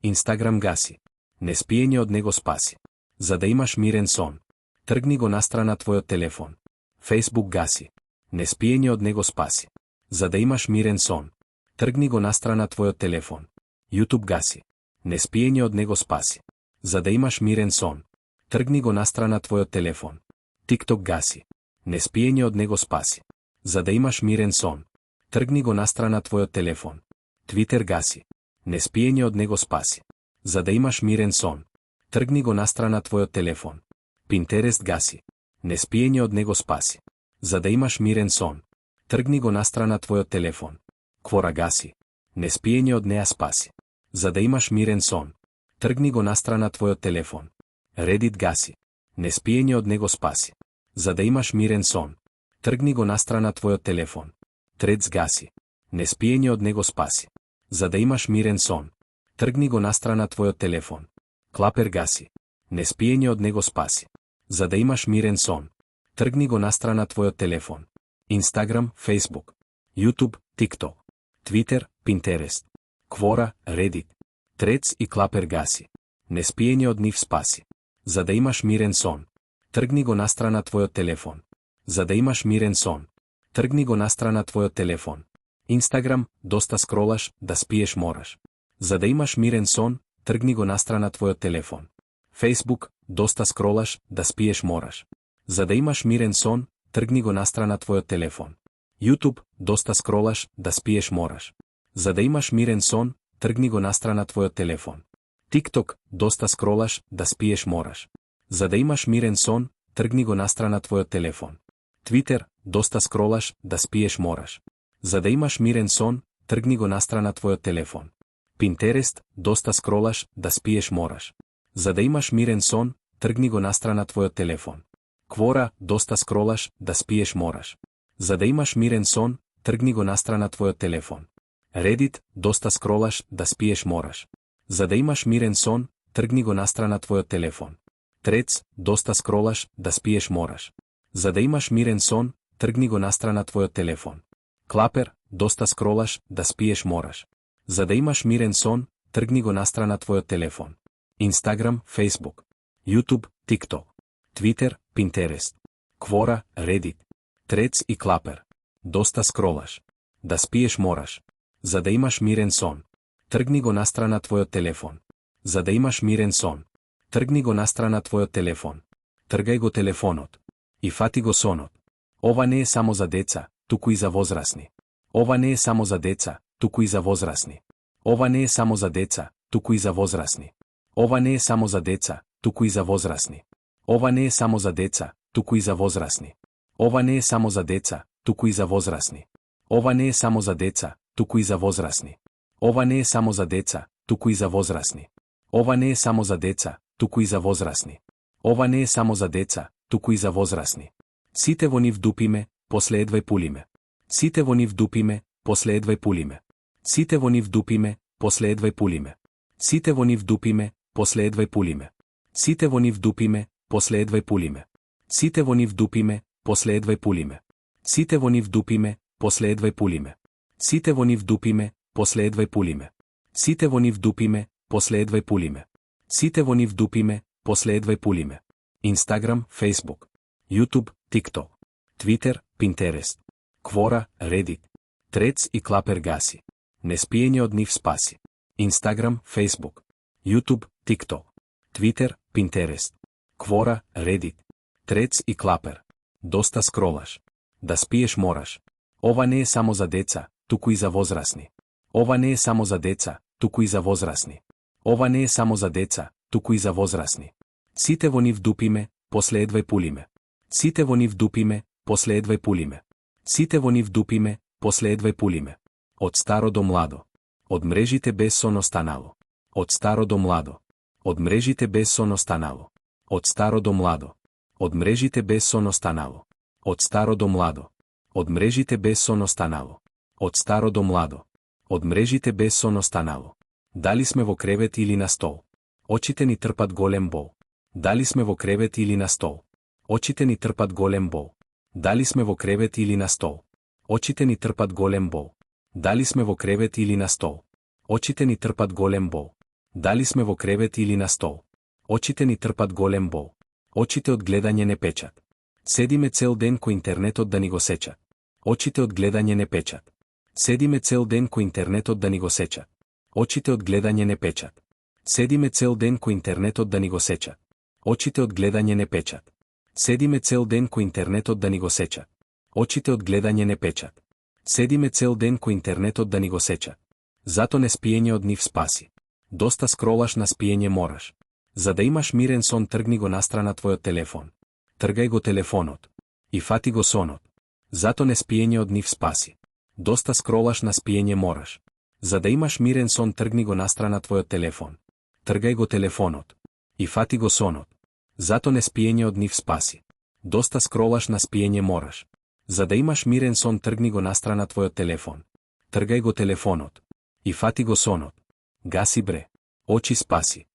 Инстаграм гаси. Неспиење од него спаси. За да имаш мирен сон. Тргни го настрана твојот телефон. Фејсбук гаси. Неспиење од него спаси. За да имаш мирен сон. Тргни го настрана твојот телефон. Ютуб гаси. Неспиење од него спаси. За да имаш мирен сон. Тргни го настрана твојот телефон. Тикток гаси. Неспиење од него спаси. За да имаш мирен сон. Тргни го настрана твојот телефон. Твитер гаси. Неспиење од него спаси. За да имаш мирен сон. Тргни го настрана твојот телефон. Пинтерест гаси. Неспиење од него спаси. За да имаш мирен сон. Тргни го настрана твојот телефон. Квора гаси. Неспиење од неа спаси. За да имаш мирен сон. Тргни го настрана твојот телефон. Редит гаси. Неспиење од него спаси. За да имаш мирен сон. Тргни го настрана твојот телефон. Трец гаси. Неспиење од него спаси. За да имаш мирен сон. Тргни го настрана твојот телефон. Клапер гаси. Неспиење од него спаси. За да имаш мирен сон. Тргни го настрана твојот телефон. Инстаграм, Фејсбук, Ютуб, Тикток, Твитер, Пинтерест, Квора, Редит, Трец и Клапер гаси. Неспиење од нив спаси. За да имаш мирен сон. Тргни го настрана твојот телефон. За да имаш мирен сон. Тргни го настрана твојот телефон. Инстаграм, доста скролаш, да спиеш мораш. За да имаш мирен сон, тргни го настрана твојот телефон. Фејсбук, доста скролаш, да спиеш мораш. За да имаш мирен сон, тргни го настрана твојот телефон. Ютуб, доста скролаш, да спиеш мораш. За да имаш мирен сон, тргни го настрана твојот телефон. Тикток, доста скролаш, да спиеш мораш. За да имаш мирен сон, тргни го настрана твојот телефон. Твитер, доста скролаш, да спиеш мораш. За да имаш мирен сон, тргни го настрана твојот телефон. Пинтерест, доста скролаш, да спиеш мораш. За да имаш мирен сон, тргни го настрана твојот телефон. Квора, доста скролаш, да спиеш мораш. За да имаш мирен сон, тргни го настрана твојот телефон. Редит, доста скролаш, да спиеш мораш. За да имаш мирен сон, тргни го настрана твојот телефон. Трец, доста скролаш, да спиеш мораш. За да имаш мирен сон, тргни го настрана твојот телефон. Клапер, доста скролаш, да спиеш мораш. За да имаш мирен сон, тргни го настрана твојот телефон. Инстаграм, Фејсбук, Ютуб, Тикток, Твитер, Пинтерест, Квора, Редит, Трец и Клапер. Доста скролаш. Да спиеш мораш. За да имаш мирен сон. Тргни го настрана твојот телефон. За да имаш мирен сон. Тргни го настрана твојот телефон. Тргај го телефонот. И фати го сонот. Ова не е само за деца, туку и за возрасни. Ова не е само за деца, туку и за возрасни. Ова не е само за деца, туку и за возрасни. Ова не е само за деца, туку и за возрасни. Ова не е само за деца, туку и за возрасни. Ова не е само за деца, туку и за возрасни. Ова не е само за деца, туку и за возрасни. Ова не е само за деца, туку и за возрасни. Ова не е само за деца, туку и за возрасни. Ова не е само за деца, туку и за возрасни. Сите во нив дупиме, после едвај пулиме. Сите во нив дупиме, после едвај пулиме. Сите во нив дупиме, после едвај пулиме. Сите во нив дупиме, после едвај пулиме. Сите во нив дупиме, после едвај пулиме. Сите во нив дупиме, после едвај пулиме. Сите во нив дупиме, после едвај пулиме. Сите во нив дупиме, после едвај пулиме. Сите во нив дупиме, после едвај пулиме. Сите во нив дупиме, после едвај пулиме. Инстаграм, Фејсбук, Ютуб, Тикток, Твитер, Пинтерест, Квора, Редит, Трец и Клапер гаси. Неспиење од нив спаси. Инстаграм, Фејсбук, Ютуб, Тикток, Твитер, Пинтерест, Квора, Редит, Трец и Клапер. Доста скролаш. Да спиеш мораш. Ова не е само за деца, туку и за возрасни. Ова не е само за деца, туку и за возрасни. Ова не е само за деца, туку и за возрасни. Сите во нив дупиме, после едвај пулиме. Сите во нив дупиме, после едвај пулиме. Сите во нив дупиме, после едвај пулиме. Од старо до младо. Од мрежите без сон останало. Од старо до младо. Од мрежите без сон останало. Од старо до младо. Од мрежите без сон останало. Од старо до младо. Од мрежите без сон останало. Од старо до младо. Од мрежите без сон останало. Дали сме во кревет или на стол? Очите ни трпат голем бол. Дали сме во кревет или на стол? Очите ни трпат голем бол. Дали сме во кревет или на стол? Очите ни трпат голем бол. Дали сме во кревет или на стол? Очите ни трпат голем бол. Дали сме во кревет или на стол. Очите ни трпат голем бол. Очите од гледање не печат. Седиме цел ден кој интернетот да ни го сеча. Очите од гледање не печат. Седиме цел ден кој интернетот да ни го сеча. Очите од гледање не печат. Седиме цел ден кој интернетот да ни го сеча. Очите од гледање не печат. Седиме цел ден кој интернетот да ни го сеча. Очите од гледање не печат. Седиме цел ден кој интернетот да ни го сеча. Зато не спиење од нив спаси. Доста скролаш на спиење мораш. За да имаш мирен сон, тргни го настрана твојот телефон. Тргај го телефонот. И фати го сонот. Зато не спиење од нив спаси. Доста скролаш на спиење мораш. За да имаш мирен сон, тргни го настрана твојот телефон. Тргај го телефонот. И фати го сонот. Зато не спиење од нив спаси. Доста скролаш на спиење мораш. За да имаш мирен сон, тргни го настрана твојот телефон. Тргај го телефонот. И фати го сонот. Гаси бре. Очи спаси.